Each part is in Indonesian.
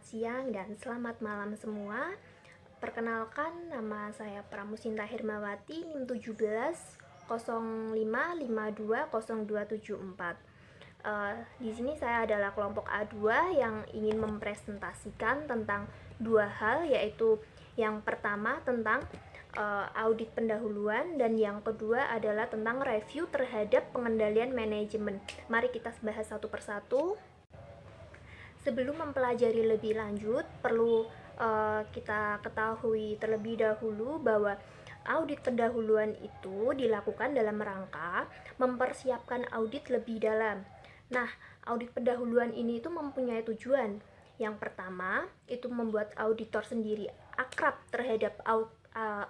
siang dan selamat malam semua. Perkenalkan, nama saya Pramusinta Hermawati, NIM 17 05520274. Di sini saya adalah kelompok A2 yang ingin mempresentasikan tentang dua hal, yaitu yang pertama tentang audit pendahuluan dan yang kedua adalah tentang review terhadap pengendalian manajemen. Mari kita bahas satu persatu. Sebelum mempelajari lebih lanjut, perlu kita ketahui terlebih dahulu bahwa audit pendahuluan itu dilakukan dalam rangka mempersiapkan audit lebih dalam. Nah, audit pendahuluan ini itu mempunyai tujuan. Yang pertama, itu membuat auditor sendiri akrab terhadap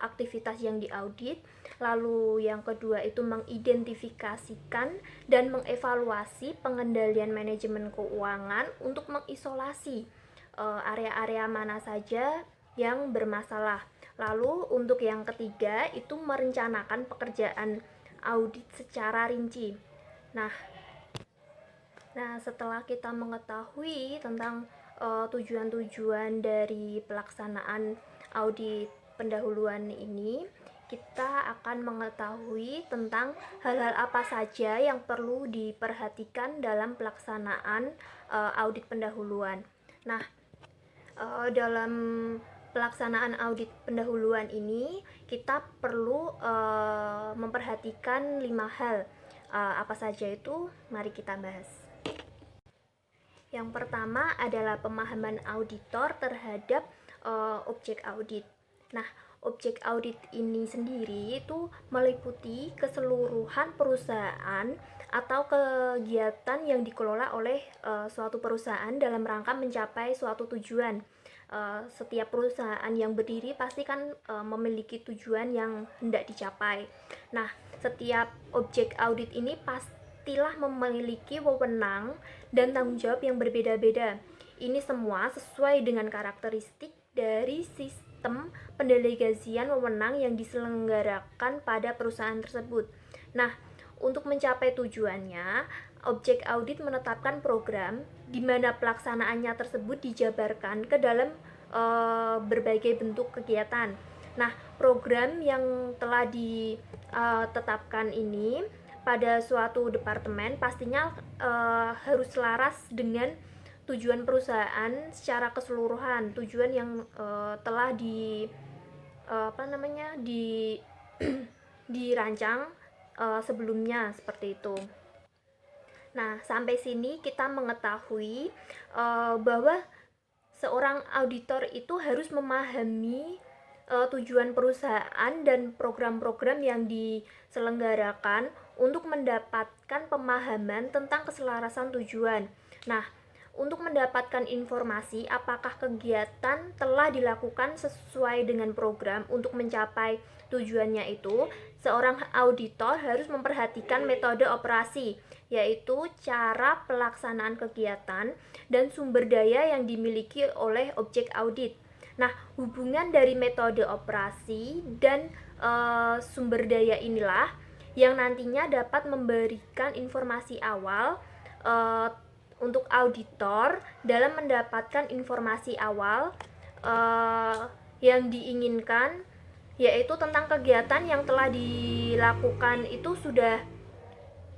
aktivitas yang diaudit. Lalu yang kedua itu mengidentifikasikan dan mengevaluasi pengendalian manajemen keuangan untuk mengisolasi area-area mana saja yang bermasalah. Lalu untuk yang ketiga itu merencanakan pekerjaan audit secara rinci. Nah, setelah kita mengetahui tentang tujuan-tujuan dari pelaksanaan audit pendahuluan ini, kita akan mengetahui tentang hal-hal apa saja yang perlu diperhatikan dalam pelaksanaan audit pendahuluan. Nah, dalam pelaksanaan audit pendahuluan ini kita perlu memperhatikan 5 hal. Apa saja itu? Mari kita bahas. Yang pertama adalah pemahaman auditor terhadap objek audit. Nah, objek audit ini sendiri itu meliputi keseluruhan perusahaan atau kegiatan yang dikelola oleh suatu perusahaan dalam rangka mencapai suatu tujuan. Setiap perusahaan yang berdiri pasti kan memiliki tujuan yang hendak dicapai. Nah, setiap objek audit ini pastilah memiliki wewenang dan tanggung jawab yang berbeda-beda. Ini semua sesuai dengan karakteristik dari sistem pendelegasian wewenang yang diselenggarakan pada perusahaan tersebut. Nah, untuk mencapai tujuannya, objek audit menetapkan program di mana pelaksanaannya tersebut dijabarkan ke dalam berbagai bentuk kegiatan. Nah, program yang telah ditetapkan ini pada suatu departemen pastinya harus selaras dengan tujuan perusahaan secara keseluruhan, tujuan yang telah dirancang sebelumnya, seperti itu. Nah, sampai sini kita mengetahui bahwa seorang auditor itu harus memahami tujuan perusahaan dan program-program yang diselenggarakan untuk mendapatkan pemahaman tentang keselarasan tujuan. Nah, untuk mendapatkan informasi apakah kegiatan telah dilakukan sesuai dengan program untuk mencapai tujuannya itu, seorang auditor harus memperhatikan metode operasi, yaitu cara pelaksanaan kegiatan dan sumber daya yang dimiliki oleh objek audit. Nah, hubungan dari metode operasi dan sumber daya inilah yang nantinya dapat memberikan informasi awal untuk auditor dalam mendapatkan informasi awal yang diinginkan, yaitu tentang kegiatan yang telah dilakukan itu sudah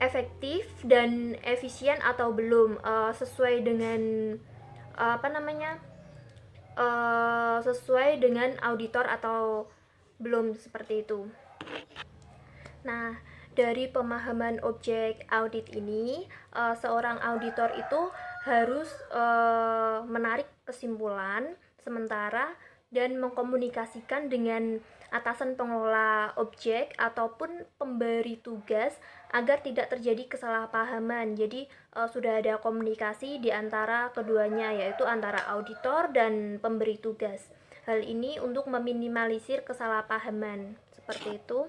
efektif dan efisien atau belum, sesuai dengan sesuai dengan auditor atau belum, seperti itu. Nah, dari pemahaman objek audit ini, seorang auditor itu harus menarik kesimpulan sementara dan mengkomunikasikan dengan atasan pengelola objek ataupun pemberi tugas agar tidak terjadi kesalahpahaman. Jadi sudah ada komunikasi di antara keduanya, yaitu antara auditor dan pemberi tugas. Hal ini untuk meminimalisir kesalahpahaman, seperti itu.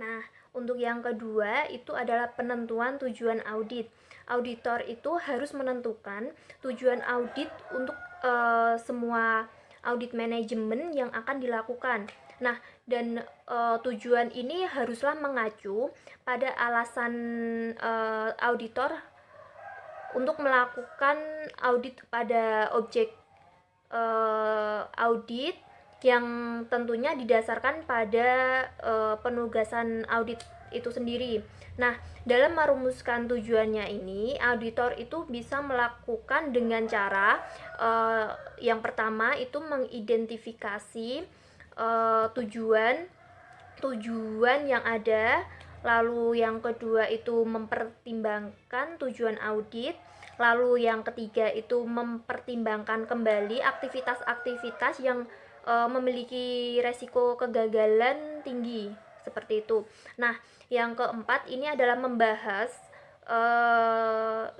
Nah, untuk yang kedua itu adalah penentuan tujuan audit. Auditor itu harus menentukan tujuan audit untuk semua audit manajemen yang akan dilakukan. Nah, dan tujuan ini haruslah mengacu pada alasan auditor untuk melakukan audit pada objek audit yang tentunya didasarkan pada penugasan audit itu sendiri. Nah, dalam merumuskan tujuannya ini, auditor itu bisa melakukan dengan cara yang pertama itu mengidentifikasi tujuan yang ada, lalu yang kedua itu mempertimbangkan tujuan audit, lalu yang ketiga itu mempertimbangkan kembali aktivitas-aktivitas yang memiliki resiko kegagalan tinggi, seperti itu. Nah, yang keempat ini adalah membahas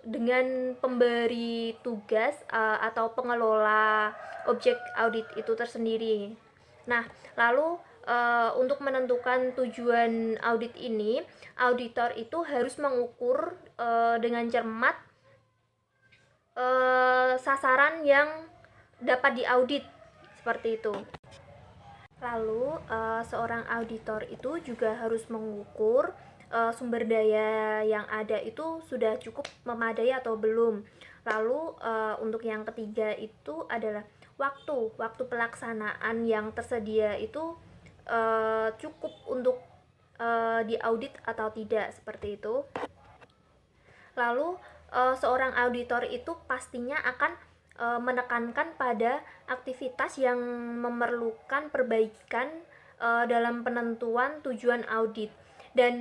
dengan pemberi tugas atau pengelola objek audit itu tersendiri. Nah, lalu untuk menentukan tujuan audit ini, auditor itu harus mengukur dengan cermat sasaran yang dapat diaudit, seperti itu. Lalu seorang auditor itu juga harus mengukur sumber daya yang ada itu sudah cukup memadai atau belum. Lalu untuk yang ketiga itu adalah waktu pelaksanaan yang tersedia itu cukup untuk diaudit atau tidak, seperti itu. Lalu seorang auditor itu pastinya akan menekankan pada aktivitas yang memerlukan perbaikan dalam penentuan tujuan audit, dan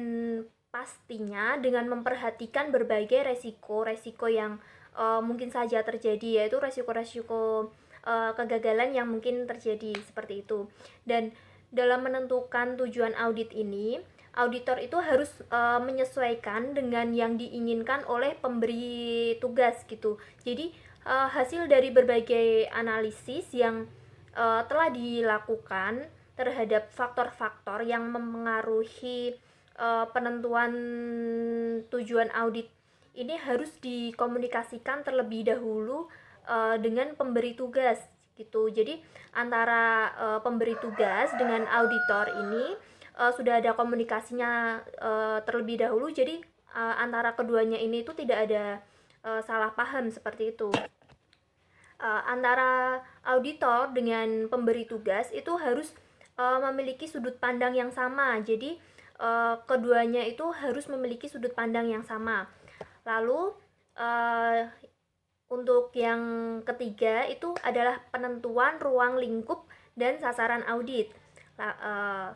pastinya dengan memperhatikan berbagai resiko-resiko yang mungkin saja terjadi, yaitu resiko-resiko kegagalan yang mungkin terjadi, seperti itu. Dan dalam menentukan tujuan audit ini, auditor itu harus menyesuaikan dengan yang diinginkan oleh pemberi tugas gitu. Jadi hasil dari berbagai analisis yang telah dilakukan terhadap faktor-faktor yang mempengaruhi penentuan tujuan audit ini harus dikomunikasikan terlebih dahulu dengan pemberi tugas gitu. Jadi antara pemberi tugas dengan auditor ini sudah ada komunikasinya terlebih dahulu, jadi antara keduanya ini itu tidak ada salah paham, seperti itu. Antara auditor dengan pemberi tugas itu harus memiliki sudut pandang yang sama, jadi keduanya itu harus memiliki sudut pandang yang sama. Lalu untuk yang ketiga itu adalah penentuan ruang lingkup dan sasaran audit.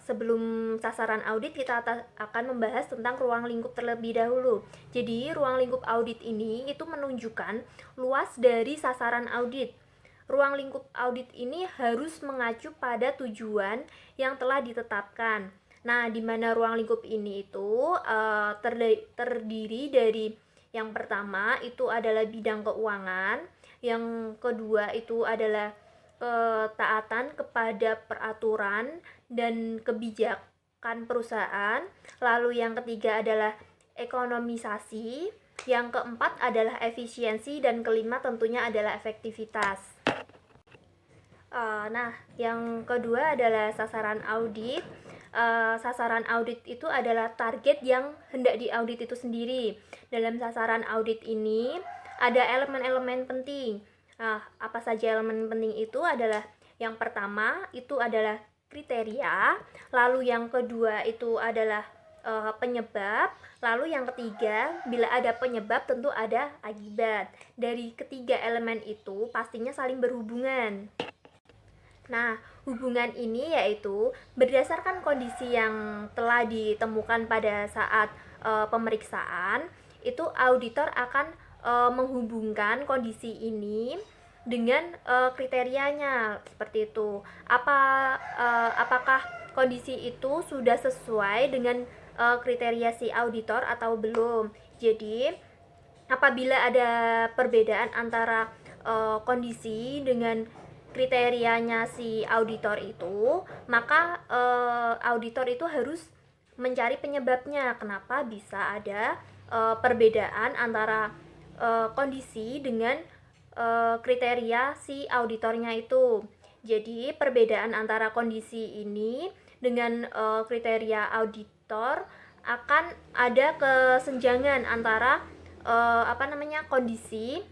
Sebelum sasaran audit, kita akan membahas tentang ruang lingkup terlebih dahulu. Jadi ruang lingkup audit ini itu menunjukkan luas dari sasaran audit. Ruang lingkup audit ini harus mengacu pada tujuan yang telah ditetapkan. Nah, di mana ruang lingkup ini itu terdiri dari, yang pertama itu adalah bidang keuangan, yang kedua itu adalah ketaatan kepada peraturan dan kebijakan perusahaan, lalu yang ketiga adalah ekonomisasi, yang keempat adalah efisiensi, dan kelima tentunya adalah efektivitas. Nah, yang kedua adalah sasaran audit. Sasaran audit itu adalah target yang hendak diaudit itu sendiri. Dalam sasaran audit ini ada elemen-elemen penting. Apa saja elemen penting itu adalah, yang pertama itu adalah kriteria, lalu yang kedua itu adalah penyebab, lalu yang ketiga, bila ada penyebab tentu ada akibat. Dari ketiga elemen itu pastinya saling berhubungan. Nah, hubungan ini yaitu berdasarkan kondisi yang telah ditemukan pada saat pemeriksaan, itu auditor akan menghubungkan kondisi ini dengan kriterianya, seperti itu. Apakah kondisi itu sudah sesuai dengan kriteria si auditor atau belum? Jadi apabila ada perbedaan antara kondisi dengan kriterianya si auditor itu, maka auditor itu harus mencari penyebabnya, kenapa bisa ada perbedaan antara kondisi dengan kriteria si auditornya itu. Jadi perbedaan antara kondisi ini dengan kriteria auditor akan ada kesenjangan antara kondisi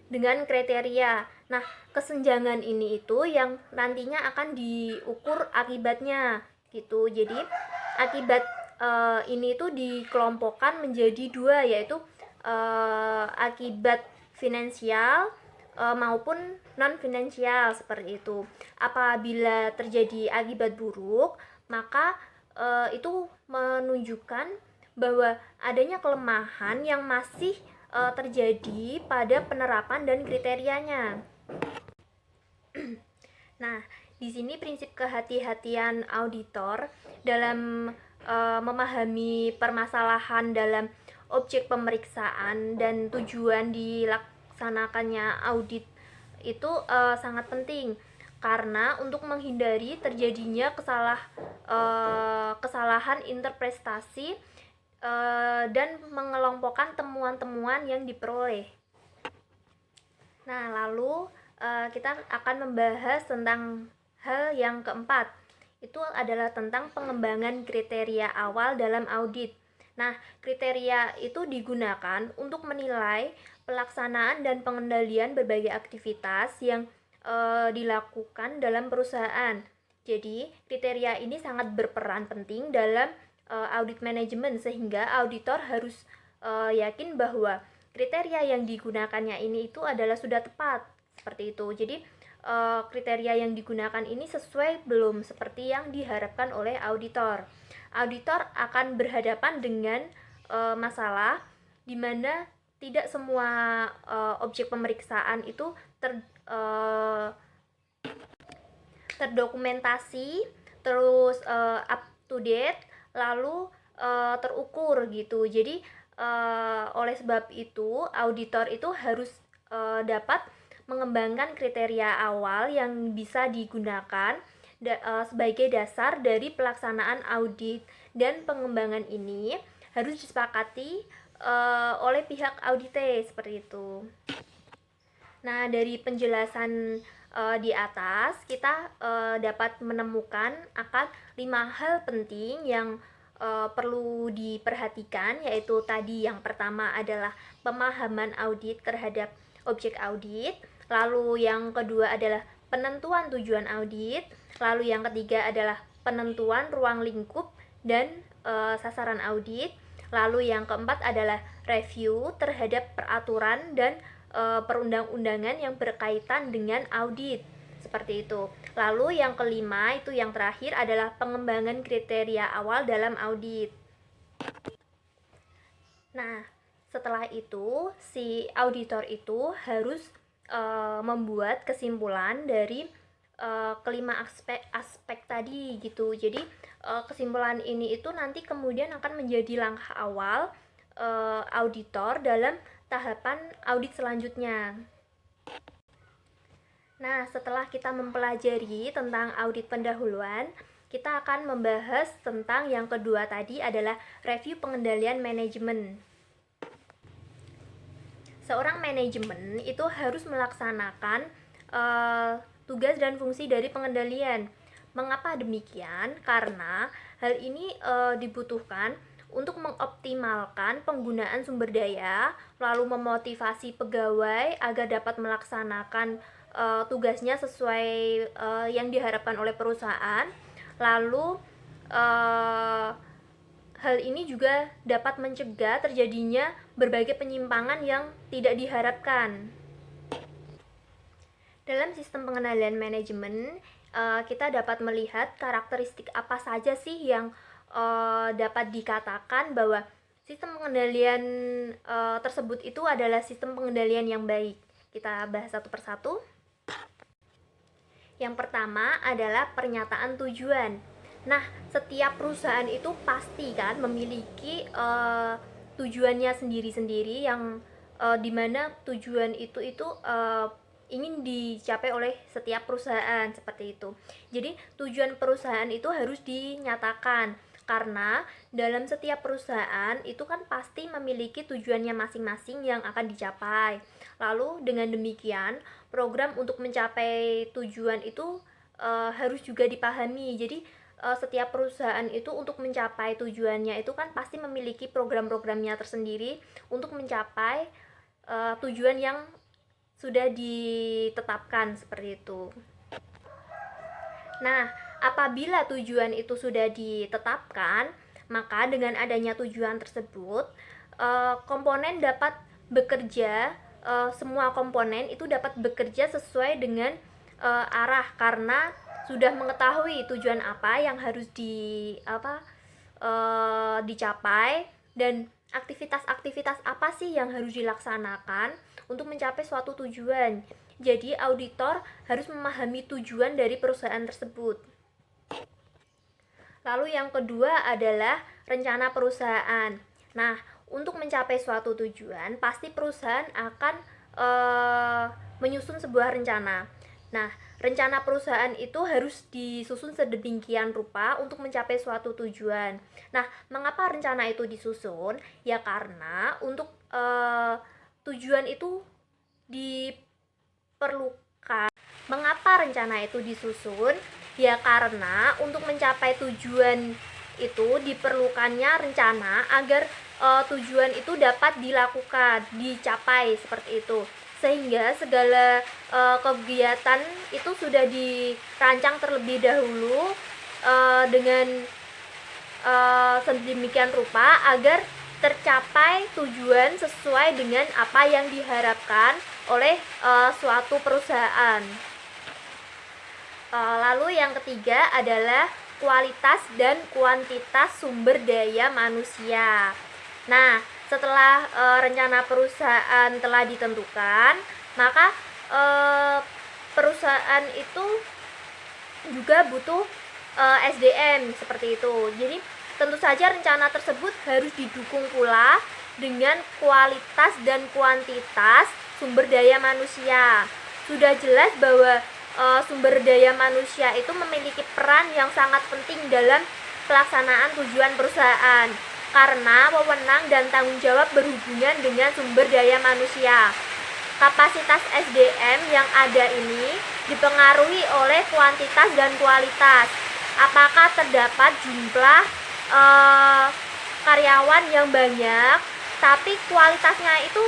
dengan kriteria. Nah, kesenjangan ini itu yang nantinya akan diukur akibatnya gitu. Jadi akibat ini tuh dikelompokkan menjadi dua, yaitu akibat finansial maupun non finansial seperti itu. Apabila terjadi akibat buruk, maka itu menunjukkan bahwa adanya kelemahan yang masih terjadi pada penerapan dan kriterianya. Nah, di sini prinsip kehati-hatian auditor dalam memahami permasalahan dalam objek pemeriksaan dan tujuan dilaksanakannya audit itu sangat penting, karena untuk menghindari terjadinya kesalahan interpretasi dan mengelompokkan temuan-temuan yang diperoleh. Nah, lalu kita akan membahas tentang hal yang keempat. Itu adalah tentang pengembangan kriteria awal dalam audit. Nah, kriteria itu digunakan untuk menilai pelaksanaan dan pengendalian berbagai aktivitas yang dilakukan dalam perusahaan. Jadi, kriteria ini sangat berperan penting dalam audit manajemen, sehingga auditor harus yakin bahwa kriteria yang digunakannya ini itu adalah sudah tepat, seperti itu. Jadi kriteria yang digunakan ini sesuai belum seperti yang diharapkan oleh auditor. Auditor akan berhadapan dengan masalah di mana tidak semua objek pemeriksaan itu terdokumentasi, terus up to date, lalu terukur gitu. Jadi oleh sebab itu auditor itu harus dapat mengembangkan kriteria awal yang bisa digunakan sebagai dasar dari pelaksanaan audit, dan pengembangan ini harus disepakati oleh pihak audite, seperti itu. Nah, dari penjelasan di atas kita dapat menemukan akan 5 hal penting yang perlu diperhatikan, yaitu tadi yang pertama adalah pemahaman audit terhadap objek audit, lalu yang kedua adalah penentuan tujuan audit, lalu yang ketiga adalah penentuan ruang lingkup dan sasaran audit, lalu yang keempat adalah review terhadap peraturan dan perundang-undangan yang berkaitan dengan audit, seperti itu. Lalu yang kelima, itu yang terakhir, adalah pengembangan kriteria awal dalam audit. Nah, setelah itu si auditor itu harus membuat kesimpulan dari kelima aspek tadi gitu. Jadi kesimpulan ini itu nanti kemudian akan menjadi langkah awal auditor dalam tahapan audit selanjutnya. Nah, setelah kita mempelajari tentang audit pendahuluan, kita akan membahas tentang yang kedua tadi, adalah review pengendalian manajemen. Seorang manajemen itu harus melaksanakan tugas dan fungsi dari pengendalian. Mengapa demikian? Karena hal ini dibutuhkan untuk mengoptimalkan penggunaan sumber daya, lalu memotivasi pegawai agar dapat melaksanakan tugasnya sesuai yang diharapkan oleh perusahaan. Lalu hal ini juga dapat mencegah terjadinya berbagai penyimpangan yang tidak diharapkan. Dalam sistem pengendalian manajemen, kita dapat melihat karakteristik apa saja sih yang dapat dikatakan bahwa sistem pengendalian tersebut itu adalah sistem pengendalian yang baik. Kita bahas satu persatu. Yang pertama adalah pernyataan tujuan. Nah, setiap perusahaan itu pasti kan memiliki tujuannya sendiri-sendiri, yang dimana tujuan itu ingin dicapai oleh setiap perusahaan, seperti itu. Jadi tujuan perusahaan itu harus dinyatakan, karena dalam setiap perusahaan itu kan pasti memiliki tujuannya masing-masing yang akan dicapai. Lalu dengan demikian program untuk mencapai tujuan itu harus juga dipahami. Jadi setiap perusahaan itu untuk mencapai tujuannya itu kan pasti memiliki program-programnya tersendiri untuk mencapai tujuan yang sudah ditetapkan seperti itu. Nah, apabila tujuan itu sudah ditetapkan, maka dengan adanya tujuan tersebut, komponen dapat bekerja, semua komponen itu dapat bekerja sesuai dengan arah, karena sudah mengetahui tujuan apa yang harus dicapai dan aktivitas-aktivitas apa sih yang harus dilaksanakan untuk mencapai suatu tujuan. Jadi auditor harus memahami tujuan dari perusahaan tersebut. Lalu yang kedua adalah rencana perusahaan. Nah, untuk mencapai suatu tujuan, pasti perusahaan akan menyusun sebuah rencana. Nah, rencana perusahaan itu harus disusun sedemikian rupa untuk mencapai suatu tujuan. Nah, mengapa rencana itu disusun? Ya karena untuk tujuan itu diperlukan. Mengapa rencana itu disusun? Ya karena untuk mencapai tujuan itu diperlukannya rencana agar tujuan itu dapat dilakukan, dicapai seperti itu. Sehingga segala kegiatan itu sudah dirancang terlebih dahulu dengan sedemikian rupa agar tercapai tujuan sesuai dengan apa yang diharapkan oleh suatu perusahaan. Lalu yang ketiga adalah kualitas dan kuantitas sumber daya manusia. Nah, setelah rencana perusahaan telah ditentukan, maka perusahaan itu juga butuh SDM seperti itu. Jadi tentu saja rencana tersebut harus didukung pula dengan kualitas dan kuantitas sumber daya manusia. Sudah jelas bahwa sumber daya manusia itu memiliki peran yang sangat penting dalam pelaksanaan tujuan perusahaan, karena wewenang dan tanggung jawab berhubungan dengan sumber daya manusia. Kapasitas SDM yang ada ini dipengaruhi oleh kuantitas dan kualitas. Apakah terdapat jumlah karyawan yang banyak, tapi kualitasnya itu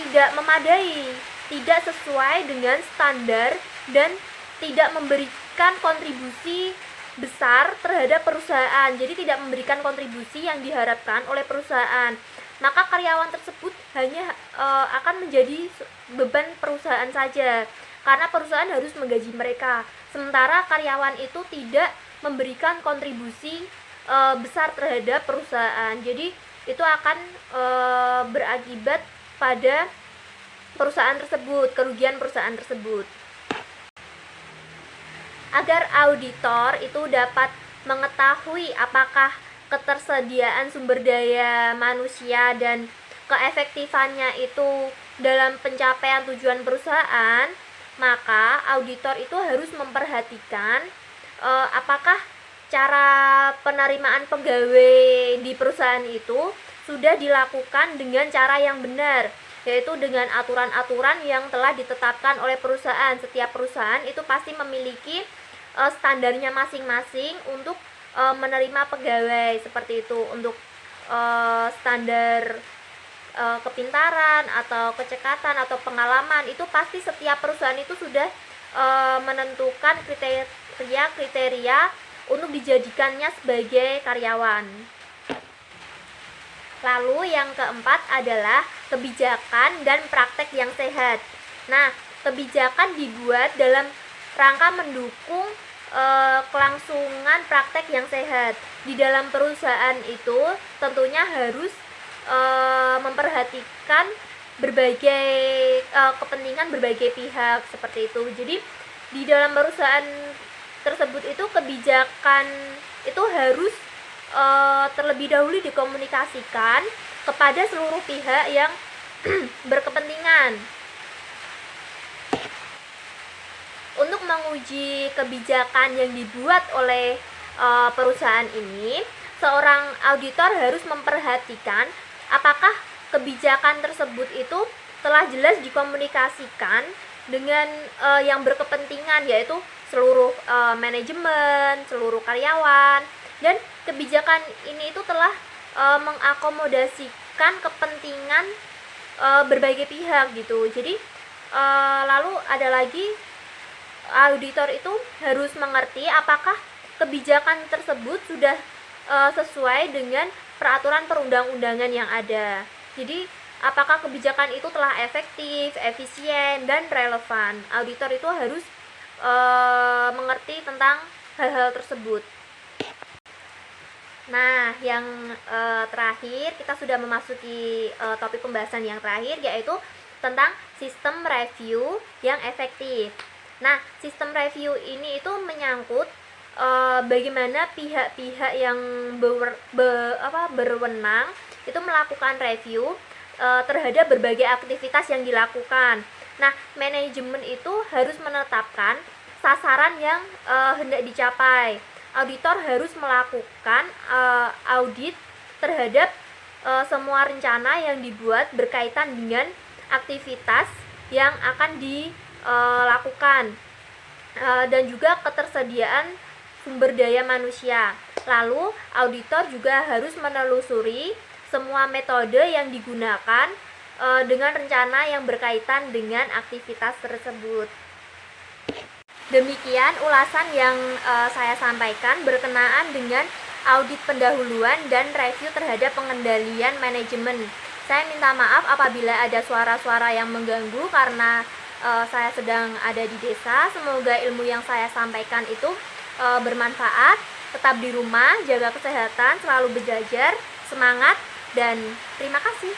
tidak memadai, tidak sesuai dengan standar dan tidak memberikan kontribusi besar terhadap perusahaan. Jadi tidak memberikan kontribusi yang diharapkan oleh perusahaan. Maka karyawan tersebut hanya akan menjadi beban perusahaan saja, karena perusahaan harus menggaji mereka. Sementara karyawan itu tidak memberikan kontribusi besar terhadap perusahaan. Jadi itu akan berakibat pada perusahaan tersebut, kerugian perusahaan tersebut. Agar auditor itu dapat mengetahui apakah ketersediaan sumber daya manusia dan keefektifannya itu dalam pencapaian tujuan perusahaan, maka auditor itu harus memperhatikan apakah cara penerimaan pegawai di perusahaan itu sudah dilakukan dengan cara yang benar, yaitu dengan aturan-aturan yang telah ditetapkan oleh perusahaan. Setiap perusahaan itu pasti memiliki standarnya masing-masing untuk menerima pegawai seperti itu. Untuk standar kepintaran atau kecekatan atau pengalaman itu pasti setiap perusahaan itu sudah menentukan kriteria untuk dijadikannya sebagai karyawan. Lalu yang keempat adalah kebijakan dan praktek yang sehat. Nah, kebijakan dibuat dalam rangka mendukung kelangsungan praktek yang sehat. Di dalam perusahaan itu tentunya harus memperhatikan berbagai kepentingan berbagai pihak seperti itu. Jadi di dalam perusahaan tersebut itu kebijakan itu harus terlebih dahulu dikomunikasikan kepada seluruh pihak yang berkepentingan. Untuk menguji kebijakan yang dibuat oleh perusahaan ini, seorang auditor harus memperhatikan apakah kebijakan tersebut itu telah jelas dikomunikasikan dengan yang berkepentingan, yaitu seluruh manajemen, seluruh karyawan, dan kebijakan ini itu telah mengakomodasikan kepentingan berbagai pihak gitu. Jadi Lalu ada lagi, auditor itu harus mengerti apakah kebijakan tersebut sudah sesuai dengan peraturan perundang-undangan yang ada. Jadi apakah kebijakan itu telah efektif, efisien, dan relevan. Auditor itu harus mengerti tentang hal-hal tersebut. Nah, yang terakhir, kita sudah memasuki topik pembahasan yang terakhir, yaitu tentang sistem review yang efektif. Nah, sistem review ini itu menyangkut bagaimana pihak-pihak yang berwenang itu melakukan review terhadap berbagai aktivitas yang dilakukan. Nah, manajemen itu harus menetapkan sasaran yang hendak dicapai. Auditor harus melakukan audit terhadap semua rencana yang dibuat berkaitan dengan aktivitas yang akan dilakukan dan juga ketersediaan sumber daya manusia. Lalu auditor juga harus menelusuri semua metode yang digunakan dengan rencana yang berkaitan dengan aktivitas tersebut. Demikian ulasan yang saya sampaikan berkenaan dengan audit pendahuluan dan review terhadap pengendalian manajemen. Saya minta maaf apabila ada suara-suara yang mengganggu karena saya sedang ada di desa. Semoga ilmu yang saya sampaikan itu bermanfaat. Tetap di rumah, jaga kesehatan, selalu belajar, semangat, dan terima kasih.